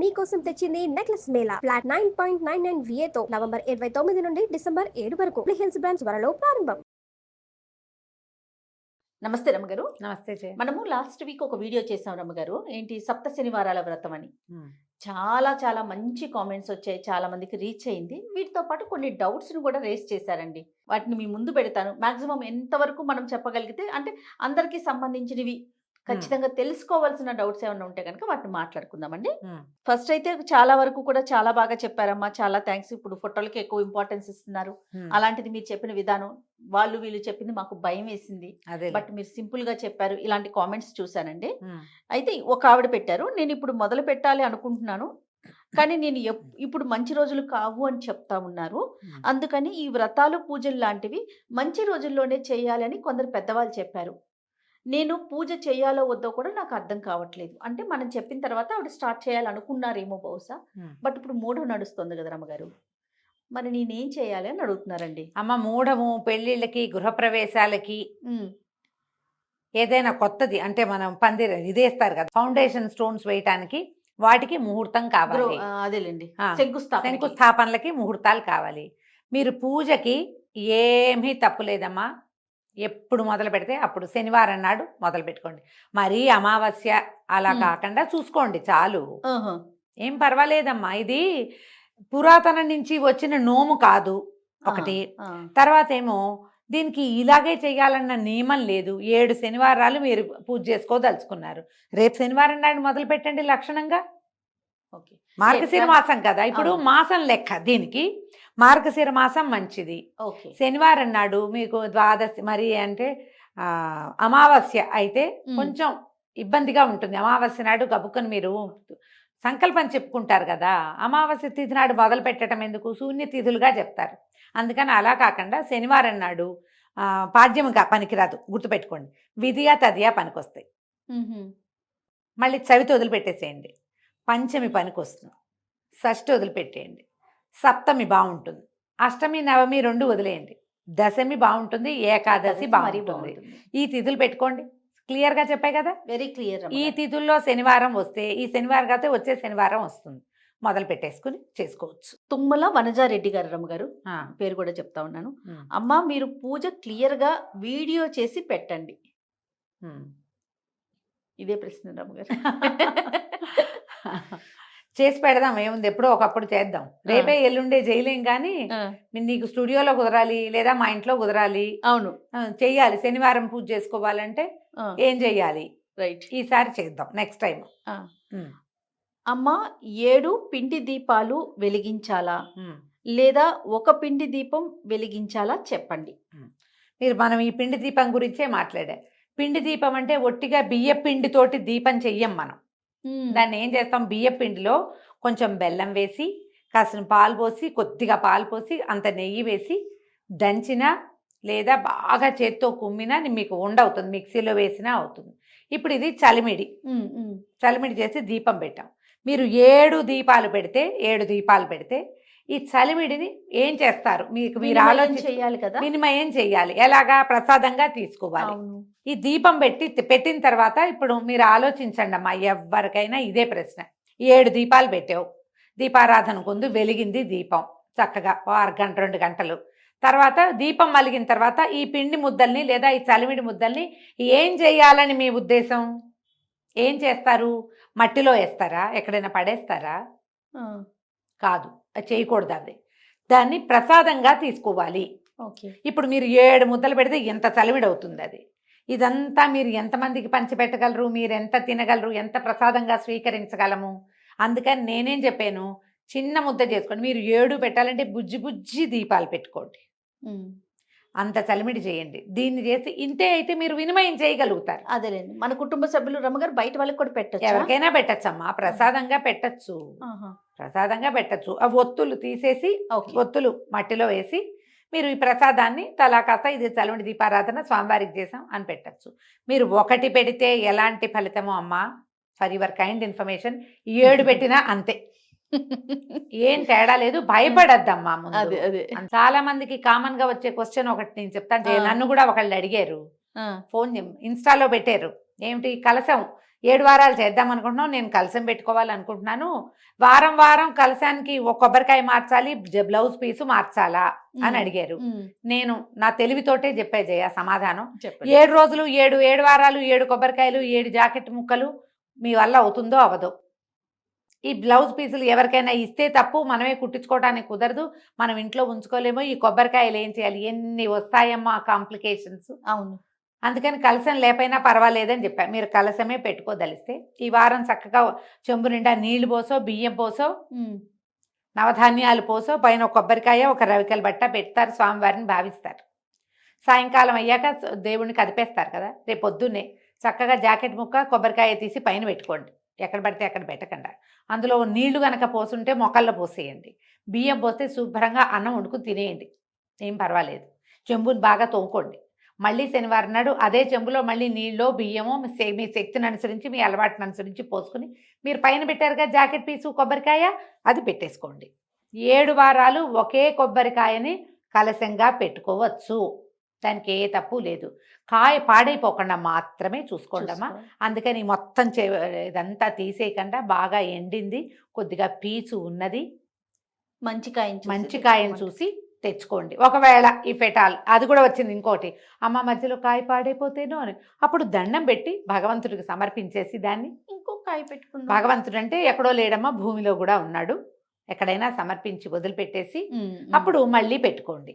మీకోసం తెచ్చింది necklace Mela flat 9.99 VA తో నవంబర్ 29 నుండి డిసెంబర్ 7 వరకు హిల్స్ బ్రాంచ్ త్వరలో ప్రారంభం. నమస్తే రమ్మగారు. నమస్తే జయ. మనము లాస్ట్ వీక్ ఒక వీడియో చేసాం రమ్మగారు, ఏంటి సప్త శనివారాల వ్రతం అని. ఉమ్. చాలా చాలా మంచి కామెంట్స్ వచ్చాయి, చాలా మందికి రీచ్ అయింది. వీటితో పాటు కొన్ని డౌట్స్ని కూడా రేస్ చేశారండి. వాటిని మీ ముందు పెడతాను. మాక్సిమం ఎంతవరకు మనం చెప్పగలిగితే, అంటే అందరికీ సంబంధించినవి ఖచ్చితంగా తెలుసుకోవాల్సిన డౌట్స్ ఏమైనా ఉంటే కనుక వాటిని మాట్లాడుకుందామండి. ఫస్ట్ అయితే చాలా వరకు కూడా చాలా బాగా చెప్పారమ్మా, చాలా థ్యాంక్స్. ఇప్పుడు ఫోటోలకి ఎక్కువ ఇంపార్టెన్స్ ఇస్తున్నారు. అలాంటిది మీరు చెప్పిన విధానం, వాళ్ళు వీళ్ళు చెప్పింది మాకు భయం వేసింది, బట్ మీరు సింపుల్ గా చెప్పారు. ఇలాంటి కామెంట్స్ చూసానండి. అయితే ఒక ఆవిడ పెట్టారు, నేను ఇప్పుడు మొదలు పెట్టాలి అనుకుంటున్నాను, కానీ నేను ఇప్పుడు మంచి రోజులు కావు అని చెప్తా ఉన్నారు. అందుకని ఈ వ్రతాలు పూజలు లాంటివి మంచి రోజుల్లోనే చేయాలి అని కొందరు పెద్దవాళ్ళు చెప్పారు. నేను పూజ చేయాలో వద్దో కూడా నాకు అర్థం కావట్లేదు. అంటే మనం చెప్పిన తర్వాత ఆవిడ స్టార్ట్ చేయాలనుకున్నారేమో బహుశా, బట్ ఇప్పుడు మూఢం నడుస్తుంది కదా రమ్మగారు, మరి నేనేం చేయాలి అని అడుగుతున్నారండి. అమ్మ, మూఢము పెళ్లిళ్ళకి గృహప్రవేశాలకి ఏదైనా కొత్తది అంటే మనం పందిరి ఇదేస్తారు కదా, ఫౌండేషన్ స్టోన్స్ వేయటానికి వాటికి ముహూర్తం కావాలి. అదేలేండి, శంకుస్థాపనలకి ముహూర్తాలు కావాలి. మీరు పూజకి ఏమీ తప్పు లేదమ్మా. ఎప్పుడు మొదలు పెడితే అప్పుడు శనివారం నాడు మొదలు పెట్టుకోండి. మరీ అమావాస్య అలా కాకుండా చూసుకోండి చాలు, ఏం పర్వాలేదమ్మా. ఇది పురాతనం నుంచి వచ్చిన నోము కాదు ఒకటి. తర్వాత ఏమో దీనికి ఇలాగే చేయాలన్న నియమం లేదు. 7 శనివారాలు మీరు పూజ చేసుకోదలుచుకున్నారు, రేపు శనివారం నాడు మొదలు పెట్టండి లక్షణంగా. మార్గశిర మాసం కదా ఇప్పుడు, మాసం లెక్క దీనికి. మార్గశిర మాసం మంచిది. శనివారం నాడు మీకు ద్వాదశి, మరి అంటే అమావాస్య అయితే కొంచెం ఇబ్బందిగా ఉంటుంది. అమావాస్య నాడు గబుక్కని మీరు సంకల్పం చెప్పుకుంటారు కదా, అమావాస్య తిథి నాడు మొదలు పెట్టడం ఎందుకు, శూన్య తిథులుగా చెప్తారు. అందుకని అలా కాకుండా శనివారం నాడు పాడ్యముగా పనికిరాదు, గుర్తుపెట్టుకోండి. విధియా తదియా పనికొస్తాయి. మళ్ళీ చవితి వదిలిపెట్టేసేయండి, పంచమి పనికి వస్తుంది, షష్ఠి వదిలిపెట్టేయండి, సప్తమి బాగుంటుంది, అష్టమి నవమి 2 వదిలేయండి, దశమి బాగుంటుంది, ఏకాదశి బాగుంటుంది. ఈ తిథులు పెట్టుకోండి. క్లియర్ గా చెప్పాయి కదా, వెరీ క్లియర్. ఈ తిథుల్లో శనివారం వస్తే ఈ శనివారం కాకపోతే వచ్చే శనివారం వస్తుంది, మొదలు పెట్టేసుకుని చేసుకోవచ్చు. తుమ్మల వనజారెడ్డి గారు రమ్మగారు పేరు కూడా చెప్తా ఉన్నాను. అమ్మ, మీరు పూజ క్లియర్ గా వీడియో చేసి పెట్టండి. ఇదే ప్రశ్న రమ్మగారు. చేసి పెడదాం, ఏముంది, ఎప్పుడో ఒకప్పుడు చేద్దాం. రేపే ఎల్లుండే చేయలేం, కానీ నీకు స్టూడియోలో కుదరాలి లేదా మా ఇంట్లో కుదరాలి. అవును, చెయ్యాలి. శనివారం పూజ చేసుకోవాలంటే ఏం చెయ్యాలి, రైట్, ఈసారి చేద్దాం నెక్స్ట్ టైం. అమ్మ, 7 పిండి దీపాలు వెలిగించాలా లేదా ఒక పిండి దీపం వెలిగించాలా చెప్పండి. మనం ఈ పిండి దీపం గురించే మాట్లాడా. పిండి దీపం అంటే ఒట్టిగా బియ్య పిండితోటి దీపం చెయ్యం మనం. దాన్ని ఏం చేస్తాం, బియ్య పిండిలో కొంచెం బెల్లం వేసి, కాసిన పాలు పోసి, కొద్దిగా పాలు పోసి, అంత నెయ్యి వేసి దంచిన లేదా బాగా చేత్తో కుమ్మినా మీకు ఉండవుతుంది, మిక్సీలో వేసినా అవుతుంది. ఇప్పుడు ఇది చలిమిడి చేసి దీపం పెట్టాం. మీరు 7 దీపాలు పెడితే ఈ చలిమిడిని ఏం చేస్తారు, మీరు ఆలోచించాలి కదా. వినిమయం చెయ్యాలి. ఎలాగా, ప్రసాదంగా తీసుకోవాలి. ఈ దీపం పెట్టిన తర్వాత ఇప్పుడు మీరు ఆలోచించండి అమ్మా, ఎవరికైనా ఇదే ప్రశ్న. 7 దీపాలు పెట్టావు, దీపారాధన ముందు వెలిగింది దీపం చక్కగా 1 గంట 2 గంటలు. తర్వాత దీపం వెలిగిన తర్వాత ఈ పిండి ముద్దల్ని లేదా ఈ చలిమిడి ముద్దల్ని ఏం చేయాలని మీ ఉద్దేశం? ఏం చేస్తారు? మట్టిలో వేస్తారా, ఎక్కడైనా పడేస్తారా? కాదు, అది చేయకూడదు. దాన్ని ప్రసాదంగా తీసుకోవాలి. ఇప్పుడు మీరు 7 ముద్దలు పెడితే ఎంత చలిమిడి అవుతుంది అది. ఇదంతా మీరు ఎంతమందికి పంచిపెట్టగలరు, మీరు ఎంత తినగలరు, ఎంత ప్రసాదంగా స్వీకరించగలము. అందుకని నేనేం చెప్పాను, చిన్న ముద్ద చేసుకోండి. మీరు 7 పెట్టాలంటే బుజ్జి దీపాలు పెట్టుకోండి, అంత చలిమిడి చేయండి. దీన్ని చేసి ఇంతే అయితే మీరు వినిమయం చేయగలుగుతారు. అదేలేండి, మన కుటుంబ సభ్యులు రమ్మగారు బయట వాళ్ళకి కూడా పెట్టచ్చు, ఎవరికైనా పెట్టచ్చమ్మా. ప్రసాదంగా పెట్టచ్చు. ఆ ఒత్తులు తీసేసి ఒత్తులు మట్టిలో వేసి మీరు ఈ ప్రసాదాన్ని తలా కాస్త ఇది చలిమిడి దీపారాధన స్వామివారికి చేసాం అని పెట్టచ్చు. మీరు 1 పెడితే ఎలాంటి ఫలితమో అమ్మా, ఫర్ యువర్ కైండ్ ఇన్ఫర్మేషన్, 7 పెట్టినా అంతే, ఏం తేడా లేదు. భయపడద్దమ్మా. ముందు చాలా మందికి కామన్ గా వచ్చే క్వశ్చన్ ఒకటి నేను చెప్తాను. నన్ను కూడా ఒకళ్ళు అడిగారు, ఫోన్ ఇన్స్టాలో పెట్టారు, ఏమిటి కలశం 7 వారాలు చేద్దాం అనుకుంటున్నాం, నేను కలశం పెట్టుకోవాలనుకుంటున్నాను, వారం వారం కలశానికి ఒక కొబ్బరికాయ మార్చాలి, బ్లౌజ్ పీసు మార్చాలా అని అడిగారు. నేను నా తెలివితోటే చెప్పే జయ సమాధానం. 7 రోజులు 7 వారాలు 7 కొబ్బరికాయలు 7 జాకెట్ ముక్కలు మీ వల్ల అవుతుందో అవదో. ఈ బ్లౌజ్ పీసులు ఎవరికైనా ఇస్తే తప్పు, మనమే కుట్టించుకోవడానికి కుదరదు, మనం ఇంట్లో ఉంచుకోలేమో. ఈ కొబ్బరికాయలు ఏం చేయాలి, ఎన్ని వస్తాయమ్మా కాంప్లికేషన్స్. అవును. అందుకని కలశం లేపైనా పర్వాలేదని చెప్పాను. మీరు కలశమే పెట్టుకోదలిస్తే ఈ వారం చక్కగా చెంబు నిండా నీళ్లు పోసో, బియ్యం పోసో, నవధాన్యాలు పోసో, పైన ఒక కొబ్బరికాయ ఒక రవికల బట్ట పెడతారు, స్వామివారిని భావిస్తారు. సాయంకాలం అయ్యాక దేవుడిని కదిపేస్తారు కదా, రేపు పొద్దున్నే చక్కగా జాకెట్ ముక్క కొబ్బరికాయ తీసి పైన పెట్టుకోండి, ఎక్కడ పడితే అక్కడ పెట్టకుండా. అందులో నీళ్లు కనుక పోసుంటే మొక్కల్లో పోసేయండి, బియ్యం పోస్తే శుభ్రంగా అన్నం వండుకుని తినేయండి, ఏం పర్వాలేదు. చెంబుని బాగా తోముకోండి. మళ్ళీ శనివారం నాడు అదే చెంబులో మళ్ళీ నీళ్ళో బియ్యమో మీ శక్తిని అనుసరించి, మీ అలవాటుని అనుసరించి పోసుకుని, మీరు పైన పెట్టారుగా జాకెట్ పీసు కొబ్బరికాయ, అది పెట్టేసుకోండి. 7 వారాలు ఒకే కొబ్బరికాయని కలశంగా పెట్టుకోవచ్చు, దానికి ఏ తప్పు లేదు. కాయ పాడైపోకుండా మాత్రమే చూసుకోండమ్మా. అందుకని మొత్తం ఇదంతా తీసేయకుండా బాగా ఎండింది, కొద్దిగా పీచు ఉన్నది మంచి కాయను చూసి తెచ్చుకోండి. ఒకవేళ ఈ ఫెటాల్ అది కూడా వచ్చింది ఇంకోటి, అమ్మ మధ్యలో కాయ పాడైపోతేనో అని, అప్పుడు దండం పెట్టి భగవంతుడికి సమర్పించేసి దాన్ని ఇంకో కాయ పెట్టుకుందాం. భగవంతుడు అంటే ఎక్కడో లేడమ్మా, భూమిలో కూడా ఉన్నాడు, ఎక్కడైనా సమర్పించి వదిలిపెట్టేసి అప్పుడు మళ్ళీ పెట్టుకోండి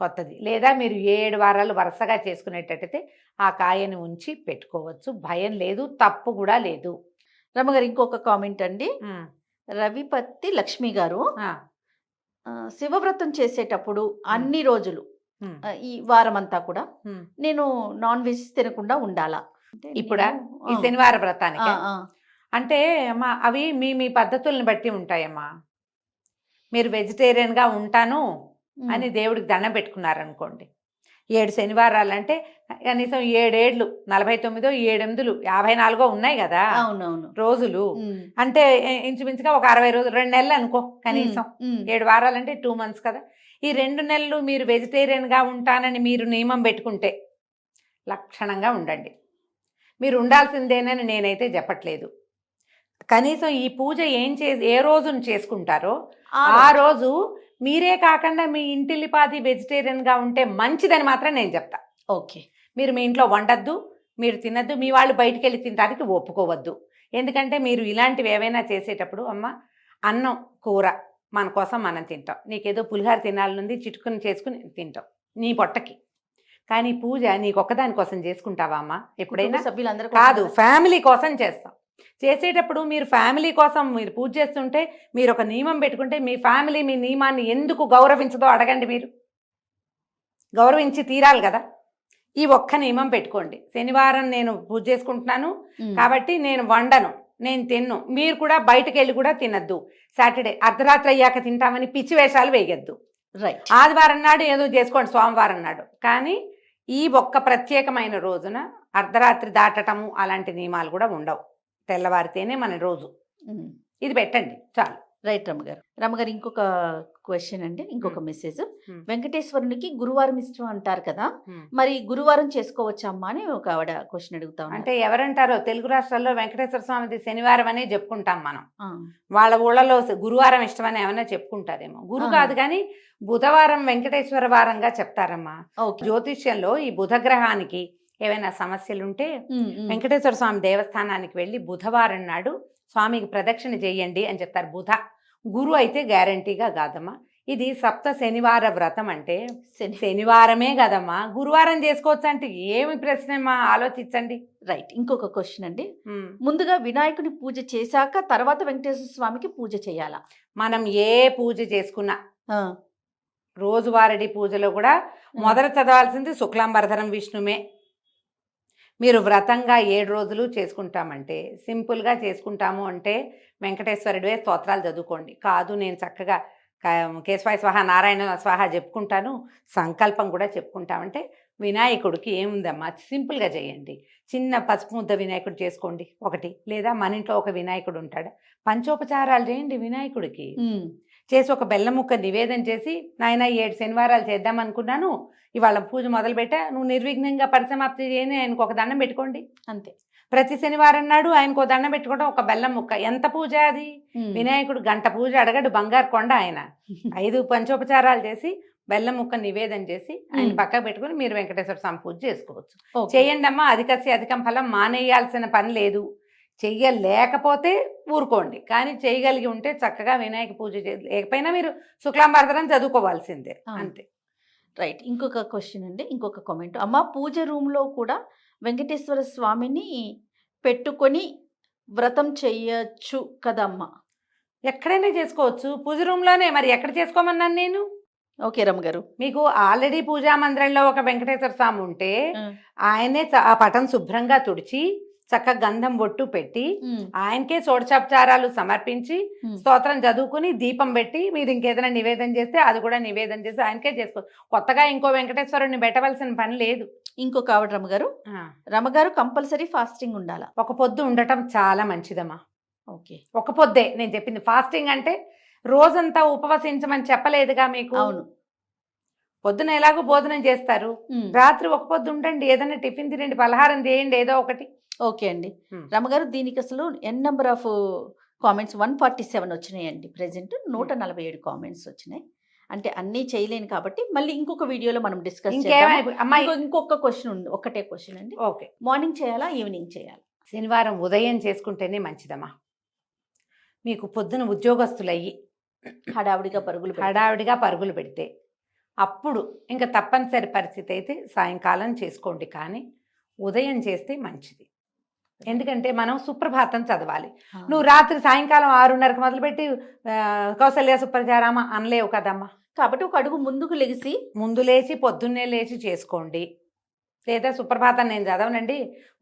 కొత్తది. లేదా మీరు 7 వారాలు వరుసగా చేసుకునేటట్టయితే ఆ కాయని ఉంచి పెట్టుకోవచ్చు, భయం లేదు, తప్పు కూడా లేదు. రమ్మగారు ఇంకొక కామెంట్ అండి, రవిపత్తి లక్ష్మి గారు, శివవ్రతం చేసేటప్పుడు అన్ని రోజులు ఈ వారం అంతా కూడా నేను నాన్ వెజ్ తినకుండా ఉండాలా? ఇప్పుడా ఈ శనివార వ్రతానికి అంటే అమ్మా అవి మీ మీ పద్ధతులను బట్టి ఉంటాయమ్మా. మీరు వెజిటేరియన్గా ఉంటాను అని దేవుడికి దండం పెట్టుకున్నారనుకోండి, 7 శనివారాలు అంటే కనీసం 7 ఏళ్ళు 49 7 54 ఉన్నాయి కదా అవునవును రోజులు, అంటే ఇంచుమించుగా ఒక 60 రోజులు, 2 నెలలు అనుకో కనీసం. 7 వారాలు అంటే 2 months కదా. ఈ 2 నెలలు మీరు వెజిటేరియన్గా ఉంటానని మీరు నియమం పెట్టుకుంటే లక్షణంగా ఉండండి. మీరు ఉండాల్సిందేనని నేనైతే చెప్పట్లేదు. కనీసం ఈ పూజ ఏ రోజున చేసుకుంటారో ఆ రోజు మీరే కాకుండా మీ ఇంటిల్లిపాది వెజిటేరియన్గా ఉంటే మంచిదని మాత్రం నేను చెప్తా. ఓకే, మీరు మీ ఇంట్లో వండద్దు, మీరు తినద్దు, మీ వాళ్ళు బయటికి వెళ్ళి తినడానికి ఒప్పుకోవద్దు. ఎందుకంటే మీరు ఇలాంటివి ఏవైనా చేసేటప్పుడు అమ్మ అన్నం కూర మన కోసం మనం తింటాం, నీకేదో పులిహార తినాలనుంది చిటుకుని చేసుకుని తింటాం నీ పొట్టకి. కానీ పూజ నీకొక్కదాని కోసం చేసుకుంటావా అమ్మ? ఎప్పుడైనా సభ్యులందరూ కాదు, ఫ్యామిలీ కోసం చేస్తాం. చేసేటప్పుడు మీరు ఫ్యామిలీ కోసం మీరు పూజ చేస్తుంటే మీరు ఒక నియమం పెట్టుకుంటే మీ ఫ్యామిలీ మీ నియమాన్ని ఎందుకు గౌరవించదో అడగండి. మీరు గౌరవించి తీరాలి కదా. ఈ ఒక్క నియమం పెట్టుకోండి, శనివారం నేను పూజ చేసుకుంటున్నాను కాబట్టి నేను వండను, నేను తిన్ను, మీరు కూడా బయటకు వెళ్ళి కూడా తినద్దు, సాటర్డే అర్ధరాత్రి అయ్యాక తింటామని పిచ్చి వేషాలు వేయద్దు. రైట్, ఆదివారం నాడు ఏదో చేసుకోండి, సోమవారం నాడు. కానీ ఈ ఒక్క ప్రత్యేకమైన రోజున అర్ధరాత్రి దాటటము అలాంటి నియమాలు కూడా ఉండవు, తెల్లవారితేనే మన రోజు. ఇది పెట్టండి చాలు. రైట్ రమ్మగారు ఇంకొక క్వశ్చన్ అండి, ఇంకొక మెసేజ్. వెంకటేశ్వరునికి గురువారం ఇష్టం అంటారు కదా, మరి గురువారం చేసుకోవచ్చా అమ్మా అని ఒక ఆవిడ క్వశ్చన్ అడుగుతాం. అంటే ఎవరంటారో తెలుగు రాష్ట్రాల్లో వెంకటేశ్వర స్వామిది శనివారం అనే చెప్పుకుంటాం మనం, వాళ్ళ ఊళ్ళలో గురువారం ఇష్టం అని ఏమైనా చెప్పుకుంటారేమో. గురు కాదు కానీ బుధవారం వెంకటేశ్వర వారంగా చెప్తారమ్మా. జ్యోతిష్యంలో ఈ బుధగ్రహానికి ఏవైనా సమస్యలుంటే వెంకటేశ్వర స్వామి దేవస్థానానికి వెళ్ళి బుధవారం నాడు స్వామికి ప్రదక్షిణ చేయండి అని చెప్తారు. గురు అయితే గ్యారంటీగా కాదమ్మా. ఇది సప్త శనివార వ్రతం అంటే శనివారమే కదమ్మా, గురువారం చేసుకోవచ్చు అంటే ఏమి ప్రశ్నమ్మా, ఆలోచించండి. రైట్, ఇంకొక క్వశ్చన్ అండి, ముందుగా వినాయకుని పూజ చేశాక తర్వాత వెంకటేశ్వర స్వామికి పూజ చేయాలా? మనం ఏ పూజ చేసుకున్నా రోజువారీ పూజలో కూడా మొదట చదవాల్సింది శుక్లాంబరధరం విష్ణుమే. మీరు వ్రతంగా 7 రోజులు చేసుకుంటామంటే, సింపుల్గా చేసుకుంటాము అంటే వెంకటేశ్వరుడివే స్తోత్రాలు చదువుకోండి. కాదు నేను చక్కగా కేశవాయ స్వాహ నారాయణ స్వాహ చెప్పుకుంటాను, సంకల్పం కూడా చెప్పుకుంటామంటే వినాయకుడికి ఏముందమ్మా, సింపుల్గా చేయండి. చిన్న పసుపు ముద్ద వినాయకుడు చేసుకోండి ఒకటి, లేదా మన ఇంట్లో ఒక వినాయకుడు ఉంటాడు, పంచోపచారాలు చేయండి వినాయకుడికి. చేసి ఒక బెల్లం ముక్క నివేదన చేసి, నాయన 7 శనివారాలు చేద్దాం అనుకున్నాను, ఇవాళ పూజ మొదలుపెట్టా, నువ్వు నిర్విఘ్నంగా పరిసమాప్తి చేయని ఆయనకు ఒక దండం పెట్టుకోండి అంతే. ప్రతి శనివారం నాడు ఆయనకు ఓ దండం పెట్టుకోవడం, ఒక బెల్లం ముక్క. ఎంత పూజ అది? వినాయకుడు గంట పూజ అడగడు, బంగారు కొండ ఆయన. 5 పంచోపచారాలు చేసి బెల్లం ముక్క నివేదన చేసి ఆయన పక్కకు పెట్టుకుని మీరు వెంకటేశ్వర స్వామి పూజ చేసుకోవచ్చు. చేయండి అమ్మా, అధికసి అధికం ఫలం. మానేయాల్సిన పని లేదు. చెయ్యలేకపోతే ఊరుకోండి, కానీ చేయగలిగి ఉంటే చక్కగా వినాయక పూజ లేకపోయినా మీరు శుక్లాంబరధరం చదువుకోవాల్సిందే, అంతే. రైట్. ఇంకొక క్వశ్చన్ అండి, ఇంకొక కామెంట్. అమ్మ, పూజ రూమ్లో కూడా వెంకటేశ్వర స్వామిని పెట్టుకొని వ్రతం చెయ్యొచ్చు కదమ్మా? ఎక్కడైనా చేసుకోవచ్చు, పూజ రూమ్లోనే. మరి ఎక్కడ చేసుకోమన్నాను నేను? ఓకే రమ్మగారు. మీకు ఆల్రెడీ పూజా మందిరంలో ఒక వెంకటేశ్వర స్వామి ఉంటే ఆయనే ఆ పటం శుభ్రంగా తుడిచి చక్కగా గంధం బొట్టు పెట్టి ఆయనకే షోడశోపచారాలు సమర్పించి స్తోత్రం చదువుకుని దీపం పెట్టి మీరు ఇంకేదైనా నివేదన చేస్తే అది కూడా నివేదన చేసి ఆయనకే చేసుకోవచ్చు. కొత్తగా ఇంకో వెంకటేశ్వరుని పెట్టవలసిన పని లేదు. ఇంకొక ఆవిడ రమగారు కంపల్సరీ ఫాస్టింగ్ ఉండాలా? ఒక పొద్దు ఉండటం చాలా మంచిదమ్మా. ఓకే, ఒక పొద్దే నేను చెప్పింది. ఫాస్టింగ్ అంటే రోజంతా ఉపవసించమని చెప్పలేదుగా మీకు. అవును. పొద్దున ఎలాగో భోజనం చేస్తారు, రాత్రి ఒక పొద్దు ఉండండి, ఏదైనా టిఫిన్ తినండి, పలహారం చేయండి, ఏదో ఒకటి. ఓకే అండి. రమగారు, దీనికి అసలు నెంబర్ ఆఫ్ కామెంట్స్ 147 వచ్చినాయండి. ప్రెసెంట్ 147 కామెంట్స్ వచ్చినాయి. అంటే అన్నీ చేయలేను కాబట్టి మళ్ళీ ఇంకొక వీడియోలో మనం డిస్కస్ చేద్దాం. ఇంకొక క్వశ్చన్ ఉంది, ఒక్కటే క్వశ్చన్ అండి. ఓకే. మార్నింగ్ చేయాలా, ఈవినింగ్ చేయాలా? శనివారం ఉదయం చేసుకుంటేనే మంచిదమ్మా. మీకు పొద్దున ఉద్యోగస్తులయ్యి హడావిడిగా పరుగులు పెడితే అప్పుడు ఇంకా తప్పనిసరి పరిస్థితి అయితే సాయంకాలం చేసుకోండి, కానీ ఉదయం చేస్తే మంచిది. ఎందుకంటే మనం సుప్రభాతం చదవాలి. నువ్వు రాత్రి సాయంకాలం 6:30కి మొదలుపెట్టి కౌసల్య సుప్రజారామ అనలేవు కదమ్మా. కాబట్టి ఒక అడుగు ముందు లేచి పొద్దున్నే లేచి చేసుకోండి. లేదా సుప్రభాతం నేను చదవనండి,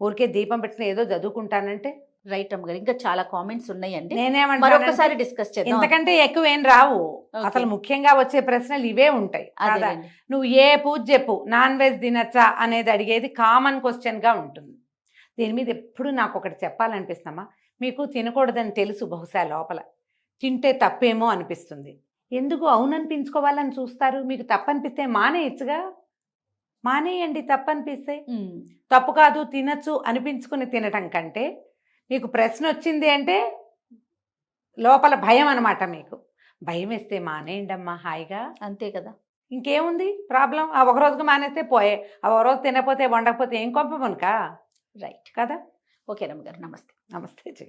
ఊరికే దీపం పెట్టుకుని ఏదో చదువుకుంటానంటే. రైట్ అమ్మగారు, ఇంకా చాలా కామెంట్స్ ఉన్నాయండి, నేనేమంటాను డిస్కస్ చేద్దాం. ఇంతకంటే ఎక్కువ ఏం రావు. అసలు ముఖ్యంగా వచ్చే ప్రశ్నలు ఇవే ఉంటాయి. నువ్వు ఏ పూజ చెప్పు, నాన్ వెజ్ తినచ్చా అనేది అడిగేది కామన్ క్వశ్చన్ గా ఉంటుంది. దీని మీద ఎప్పుడు నాకు ఒకటి చెప్పాలనిపిస్తుందమ్మా. మీకు తినకూడదని తెలుసు, బహుశా లోపల తింటే తప్పేమో అనిపిస్తుంది. ఎందుకు అవుననిపించుకోవాలని చూస్తారు? మీకు తప్పనిపిస్తే మానేయచ్చుగా, మానేయండి. తప్పనిపిస్తే తప్పు కాదు, తినచ్చు అనిపించుకుని తినటం కంటే మీకు ప్రశ్న వచ్చింది అంటే లోపల భయం అనమాట. మీకు భయం వేస్తే మానేయండి అమ్మా హాయిగా, అంతే కదా. ఇంకేముంది ప్రాబ్లం? ఆ ఒక రోజుకి మానేస్తే పోయే, ఆ ఒక రోజు తినకపోతే వండకపోతే ఏం కొంప మనకా? రైట్ కదా. ఓకే రమ్మగారు, నమస్తే. నమస్తే.